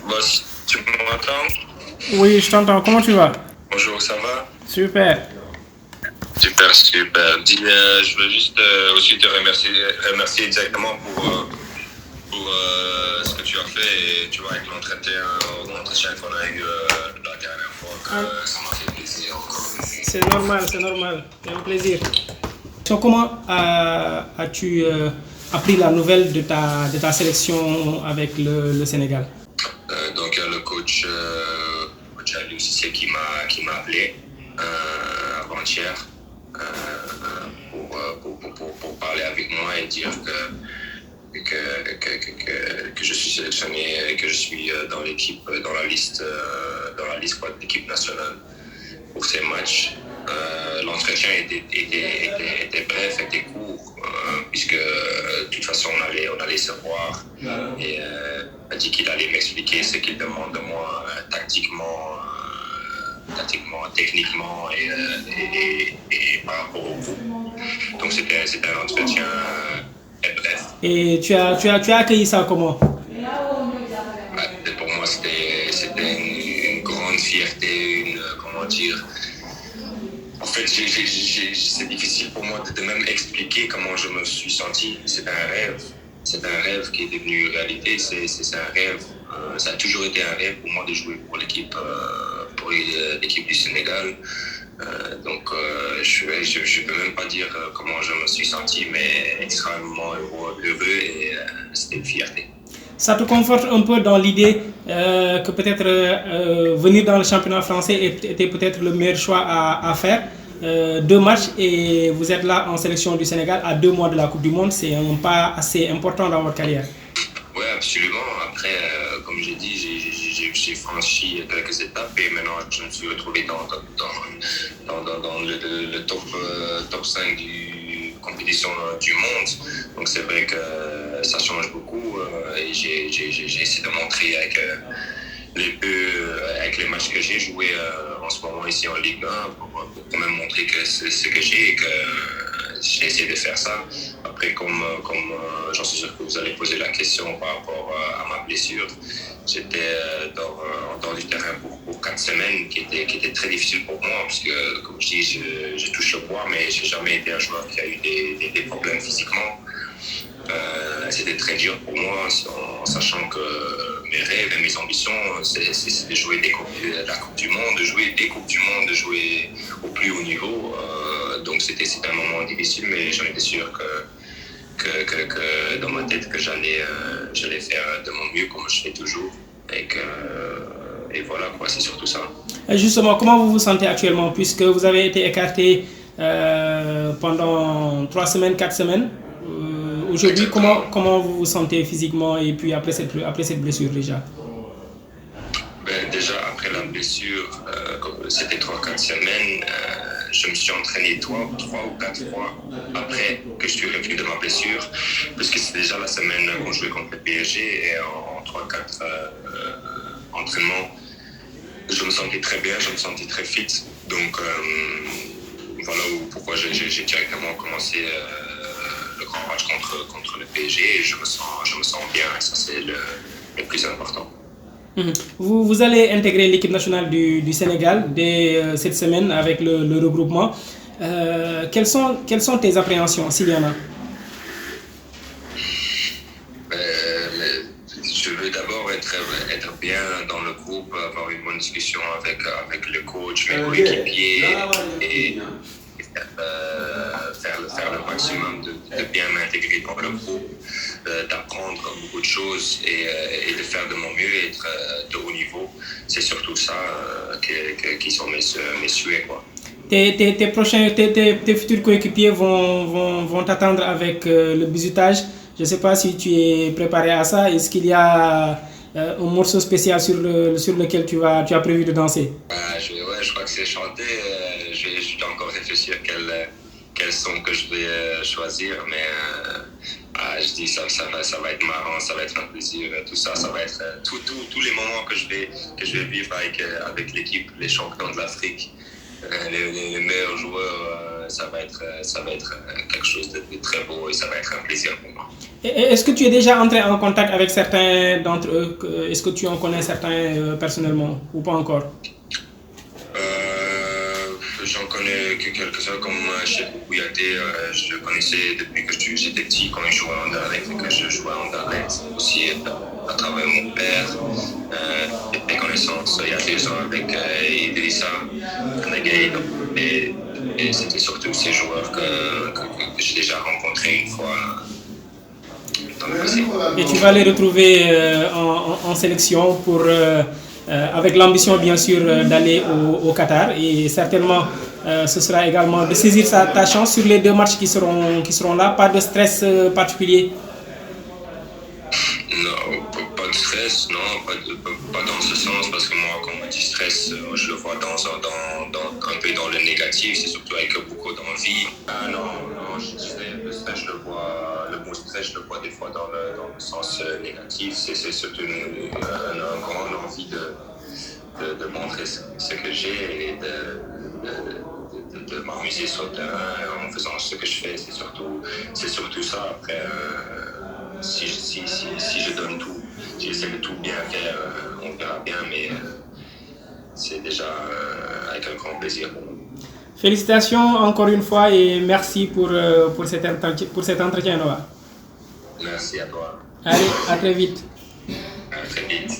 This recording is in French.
Boss, tu m'entends? Oui, je t'entends. Comment tu vas? Bonjour, ça va? Super. Super, super. Dis, je veux juste aussi te remercier directement pour ce que tu as fait et tu vois avec l'entretien qu'on a eu la dernière fois Ah, que ça m'a fait plaisir encore. c'est normal, c'est normal. C'est un plaisir. Comment as-tu appris la nouvelle de ta sélection avec le Sénégal? Donc le coach Aliou Cissé qui m'a appelé avant-hier pour parler avec moi et dire que je suis sélectionné et que je suis dans l'équipe, dans la liste quoi, de l'équipe nationale pour ces matchs. L'entretien était bref, était court, puisque de toute façon on allait se voir et a dit qu'il allait m'expliquer ce qu'il demande de moi tactiquement, techniquement et par rapport au groupe. Donc c'était un entretien bref. Et tu as accueilli ça comment? Pour moi, c'était une grande fierté, comment dire. En fait, c'est difficile pour moi de même expliquer comment je me suis senti. C'est un rêve. C'est un rêve qui est devenu réalité. C'est un rêve. Ça a toujours été un rêve pour moi de jouer pour l'équipe du Sénégal. Je peux même pas dire comment je me suis senti, mais extrêmement heureux et c'était une fierté. Ça te conforte un peu dans l'idée que peut-être venir dans le championnat français était peut-être le meilleur choix à faire. Deux matchs et vous êtes là en sélection du Sénégal à 2 mois de la Coupe du Monde. C'est un pas assez important dans votre carrière. Oui, absolument. Après, comme j'ai dit, j'ai franchi quelques étapes et maintenant je me suis retrouvé dans le top 5 du compétition du monde. Donc c'est vrai que ça change beaucoup et j'ai essayé de montrer avec les matchs que j'ai joués en ce moment ici en Ligue 1 pour quand même montrer que c'est ce que j'ai et que j'ai essayé de faire ça. Après, comme j'en suis sûr que vous allez poser la question par rapport à ma blessure, j'étais en dehors du terrain pour 4 semaines qui était très difficile pour moi parce que, comme je dis, je touche le bois, mais j'ai jamais été un joueur qui a eu des problèmes physiquement. C'était très dur pour moi en sachant que mes rêves et mes ambitions c'est de jouer la Coupe du Monde, de jouer des Coupes du Monde, de jouer au plus haut niveau. Donc c'était un moment difficile, mais j'en étais sûr que dans ma tête que j'allais faire de mon mieux comme je fais toujours et voilà quoi, c'est surtout ça. Et justement, comment vous vous sentez actuellement puisque vous avez été écarté pendant 3 semaines, 4 semaines? Aujourd'hui, comment vous vous sentez physiquement et puis après cette blessure déjà? Déjà, après la blessure, c'était 3 4 semaines, je me suis entraîné 3 ou 4 fois après que je suis revenu de ma blessure, parce que c'est déjà la semaine qu'on jouait contre le PSG et en 3 4 entraînements, je me sentais très bien, je me sentais très fit. Donc, voilà pourquoi j'ai directement commencé le grand match contre le PSG et je me sens bien et ça c'est le plus important. Vous allez intégrer l'équipe nationale du Sénégal dès cette semaine avec le regroupement. Quelles sont tes appréhensions, s'il y en a? Je veux d'abord être bien dans le groupe, avoir une bonne discussion avec le coach, mes coéquipiers et faire le maximum de bien m'intégrer dans le groupe, d'apprendre beaucoup de choses et de faire de mon mieux et être de haut niveau. C'est surtout ça qui sont mes souhaits, quoi. Tes futurs coéquipiers vont t'attendre avec le bizutage. Je ne sais pas si tu es préparé à ça. Est-ce qu'il y a un morceau spécial sur lequel tu as prévu de danser? Je crois que c'est chanté. Je dois encore réfléchir quel son que je vais choisir, mais je dis ça va être marrant, ça va être un plaisir, tout ça, ça va être tous les moments que je vais vivre avec l'équipe, les champions de l'Afrique, les meilleurs joueurs. ça va être quelque chose de très beau et ça va être un plaisir pour moi. Est-ce que tu es déjà entré en contact avec certains d'entre eux? Est-ce que tu en connais certains personnellement ou pas encore? J'en connais que quelques-uns comme Cheikhou Kouyaté. Je le connaissais depuis que j'étais petit quand il jouait en Anderlecht et que je jouais en Anderlecht aussi à travers mon père. Des connaissances il y a 2 ans avec Idrissa Nagay. Et c'était surtout ces joueurs que j'ai déjà rencontrés une fois dans le passé. Et tu vas les retrouver en sélection pour, avec l'ambition bien sûr d'aller au Qatar et certainement ce sera également de saisir ta chance sur les 2 matchs qui seront là. Pas de stress particulier? Non, pas de stress, non, pas dans ce sens, parce que moi, quand on dit stress, je le vois un peu dans le négatif, c'est surtout avec beaucoup d'envie. Ah non, le stress, le mot stress, je le vois des fois dans le sens négatif, c'est surtout une grande envie de montrer ce que j'ai et de m'amuser sur le terrain en faisant ce que je fais, c'est surtout ça. Après, si je donne tout, si j'essaie de tout bien faire, on verra bien, mais c'est déjà avec un grand plaisir. Félicitations encore une fois et merci pour cet entretien, Noah. Merci à toi. Allez, à très vite. À très vite.